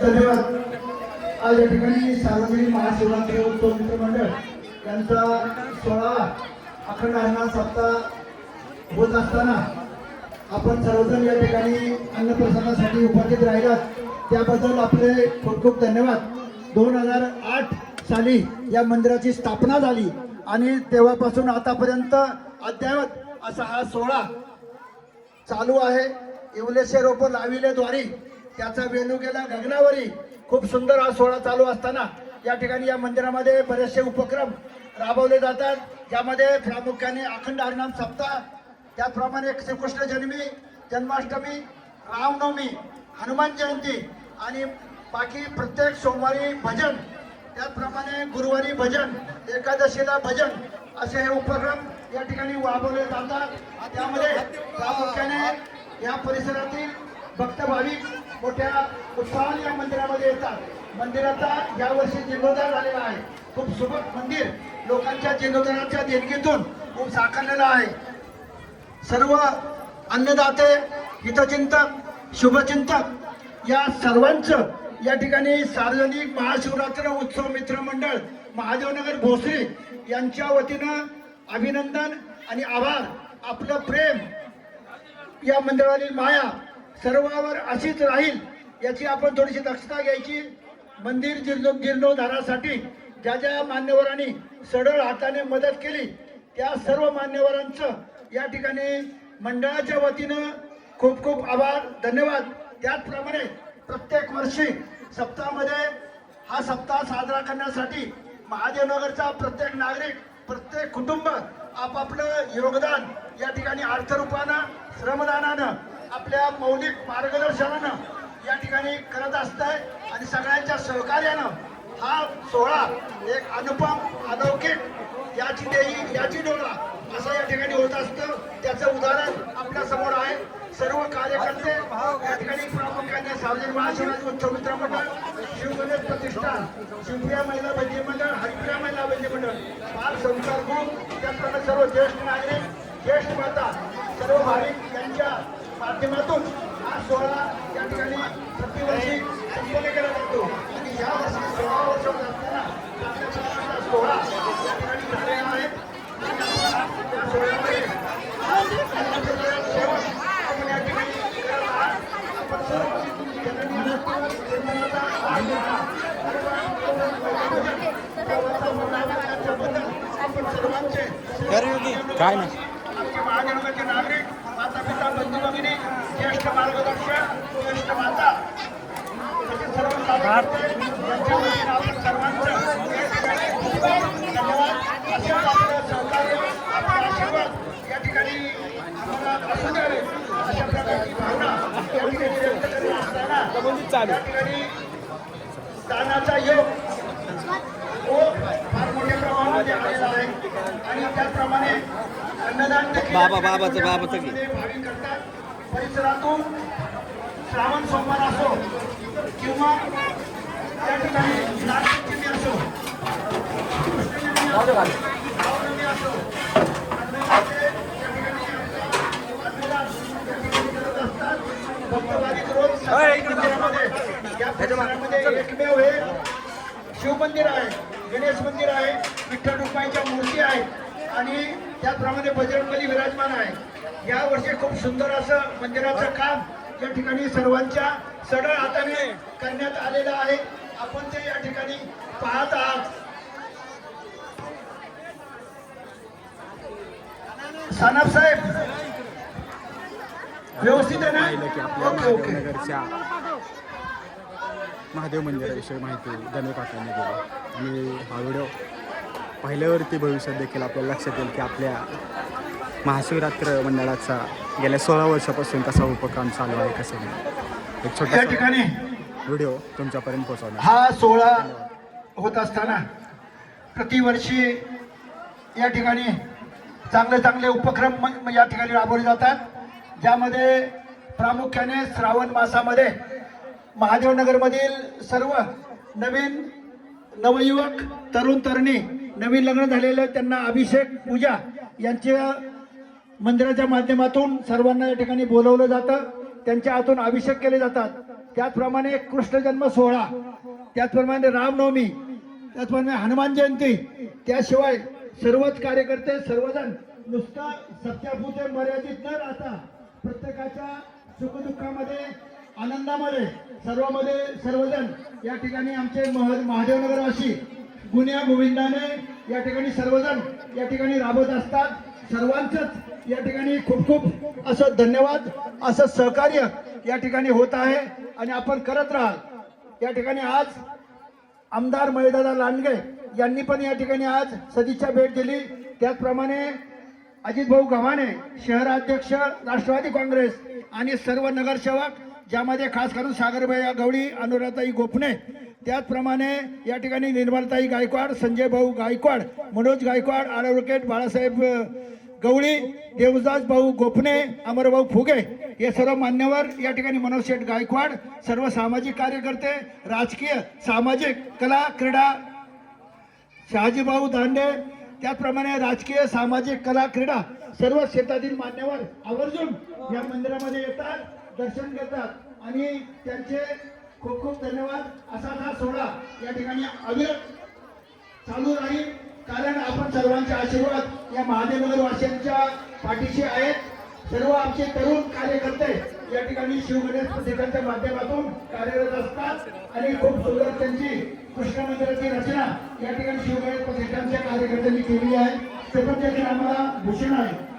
धन्यवाद। आज या ठिकाणी सार्वजनिक महाशिवरात्री उत्सव मित्र मंडळ यांचा 16 अखंड हनुमान सप्ताह होत असताना आपण सर्वजण या ठिकाणी अन्नप्रसादासाठी उपस्थित राहिलात त्याबद्दल आपले खूप खूप धन्यवाद। 2008 साली या मंदिराची स्थापना झाली आणि तेव्हापासून आतापर्यंत अद्यावत असा हा सोहळा चालू आहे। इवलेसे रोप लाविले द्वारी त्याचा वेणू गेला गगनावरी। खूप सुंदर हा सोहळा चालू असताना या ठिकाणी या मंदिरामध्ये बरेचसे उपक्रम राबवले जातात, ज्यामध्ये प्रामुख्याने अखंड हरिनाम सप्ताह, त्याचप्रमाणे श्रीकृष्ण जन्मी, जन्माष्टमी, रामनवमी, हनुमान जयंती आणि बाकी प्रत्येक सोमवारी भजन, त्याचप्रमाणे गुरुवारी भजन, एकादशीला भजन असे हे उपक्रम या ठिकाणी राबवले जातात। त्यामध्ये प्रामुख्याने या परिसरातील भक्त भाविक मोठ्या उत्साहाने या मंदिरामध्ये येतात। मंदिराचा यावर्षी जीर्णोद्धार झालेला आहे। खूप सुबक मंदिर लोकांच्या जीर्णोद्धाराच्या देणगीतून खूप साकारलेलं आहे। सर्व अन्नदाते, हितचिंतक, शुभचिंतक या सर्वांचं या ठिकाणी सार्वजनिक महाशिवरात्र उत्सव मित्र मंडळ महादेवनगर भोसरी यांच्या वतीनं अभिनंदन आणि आभार। आपलं प्रेम, या मंदिरातील माया सर्वांवर अशीच राहील याची आपण थोडीशी दक्षता घ्यायची। मंदिर जीर्णोद्धारासाठी ज्या ज्या मान्यवरांनी सढळ हाताने मदत केली त्या सर्व मान्यवरांचं या ठिकाणी मंडळाच्या वतीनं खूप खूप आभार, धन्यवाद। त्याचप्रमाणे प्रत्येक वर्षी सप्ताहामध्ये हा सप्ताह साजरा करण्यासाठी महादेवनगरचा प्रत्येक नागरिक, प्रत्येक कुटुंब आपापलं योगदान या ठिकाणी अर्थरूपानं, श्रमदानानं, आपल्या मौलिक मार्गदर्शनानं या ठिकाणी करत असतंय आणि सगळ्यांच्या सहकार्यानं हा सोहळा एक अनुपम, अलौकिक याची देही याची डोळा असं या ठिकाणी होत असतं। त्याचं उदाहरण आपल्या समोर आहे। सर्व कार्यकर्ते या ठिकाणी प्रामुख्याने सार्वजनिक महाशिवरात्री उत्सव मित्र मंडळ, शिवगणेश प्रतिष्ठान, शिवप्रिया महिला बंदी मंडळ, हरिप्रिया महिला बंदी मंडळ, बाल संस्कार ग्रुप, त्याचप्रमाणे सर्व ज्येष्ठ नागरिक, ज्येष्ठ माता, सर्व भाविक यांच्या माध्यमातून हा सोहळा या ठिकाणी प्रतिवर्षी संपन्न केला जातो आणि या वर्षी 16 वर्ष असताना आपल्या सोहळा या ठिकाणी झालेला आहे। त्या सोहळ्यामध्ये आपण या ठिकाणी करत आहात। आपण सर्व आपण सर्वांचे काय नाही महादेवनगरचे नागरिक, माता पिता, बंधू भगिनी, ज्येष्ठ मार्गदर्शक, ज्येष्ठ माता, सर्व कार्यकर्ते यांच्या वतीने आपण सर्वांचं धन्यवाद। असेच आपलं सहकार्य, आपला आशीर्वाद या ठिकाणी आम्हाला असू द्यावे अशा प्रकारची भावना या ठिकाणी व्यक्त करत असताना या ठिकाणी दानाचा योग फार मोठ्या प्रमाणामध्ये आलेला आहे आणि त्याचप्रमाणे अन्नदान देखील भाविक करतात। परिसरातून श्रावण सोमवार असो किंवा त्या ठिकाणी नागपंचमी असो, रामनवमी असो, भक्तभाविक रोज मंदिरामध्ये या परिसरामध्ये एकमेव हे शिवमंदिर आहे, गणेश मंदिर आहे, विठ्ठल रुक्माईच्या मूर्ती आहेत आणि त्याचप्रमाणे बजरंगबली विराजमान आहे। या वर्षी खूप सुंदर असं मंदिराचं काम या ठिकाणी सर्वांच्या सढळ हाताने करण्यात आलेलं आहे। आपण ते या ठिकाणी पाहत आहात। सानप साहेब व्यवस्थित आहे ना? महादेवनगरच्या महादेव मंदिराविषयी माहिती गणेश काकांनी दिली आणि हा व्हिडिओ पाहिल्यावरती भविष्यात देखील आपल्याला लक्षात येईल की आपल्या महाशिवरात्र मंडळाचा गेल्या 16 वर्षापासून कसा उपक्रम चालू आहे, कसं नाही। एक छोटा ठिकाणी व्हिडिओ तुमच्यापर्यंत पोहोचवला। हा सोहळा होत असताना प्रतिवर्षी या ठिकाणी चांगले चांगले उपक्रम या ठिकाणी राबवले जातात, ज्यामध्ये प्रामुख्याने श्रावण मासामध्ये महादेवनगरमधील सर्व नवीन नवयुवक, तरुण तरुणी, नवीन लग्न झालेले त्यांना अभिषेक पूजा यांच्या मंदिराच्या माध्यमातून सर्वांना या ठिकाणी बोलवलं जातं। त्यांच्या हातून अभिषेक केले जातात। त्याचप्रमाणे कृष्ण जन्म सोहळा, त्याचप्रमाणे रामनवमी, त्याचप्रमाणे हनुमान जयंती, त्याशिवाय सर्वच कार्यकर्ते सर्वजण नुसतं सत्यापुरते मर्यादित न राहता प्रत्येकाच्या सुखदुःखामध्ये आनंदामध्ये सर्वजण या ठिकाणी आमचे महादेवनगरवासी गुन्ह्या गोविंदाने या ठिकाणी सर्वजण या ठिकाणी राबत असतात. सर्वांचंच या ठिकाणी खूप खूप असं धन्यवाद, असं सहकार्य या ठिकाणी होत आहे आणि आपण करत राहाल. या ठिकाणी आज आमदार महेशदादा लांडगे यांनी पण या ठिकाणी आज सदिच्छा भेट दिली. त्याचप्रमाणे अजित भाऊ गव्हाणे शहराध्यक्ष राष्ट्रवादी काँग्रेस आणि सर्व नगरसेवक, ज्यामध्ये खास करून सागरबाई गवळी, अनुराधाताई गोपने, त्याचप्रमाणे या ठिकाणी निर्मलताई गायकवाड, संजय भाऊ गायकवाड, मनोज गायकवाड, ॲडव्होकेट बाळासाहेब गवळी, देवदास भाऊ गोपने, अमरभाऊ फुगे, हे सर्व मान्यवर या ठिकाणी, मनोज शेठ गायकवाड, सर्व सामाजिक कार्यकर्ते, राजकीय, सामाजिक, कला, क्रीडा, शहाजीभाऊ दांडे, त्याचप्रमाणे राजकीय, सामाजिक, कला, क्रीडा सर्व क्षेत्रातील मान्यवर आवर्जून या मंदिरामध्ये येतात, दर्शन घेतात आणि त्यांचे खूप खूप धन्यवाद. असा हा सोहळा या ठिकाणी अविरत चालू राहील, कारण आपण सर्वांचे आशीर्वाद या महादेवनगर वासियांच्या पाठीशी आहेत. सर्व आमचे तरुण कार्यकर्ते या ठिकाणी शिवगणेश पत्रिकांच्या माध्यमातून कार्यरत असतात आणि खूप सुंदर त्यांची कृष्ण मंदिराची रचना या ठिकाणी शिवगणेश पत्रिकांच्या कार्यकर्त्यांनी केलेली आहे. ते पण देखील आम्हाला भूषण आहे.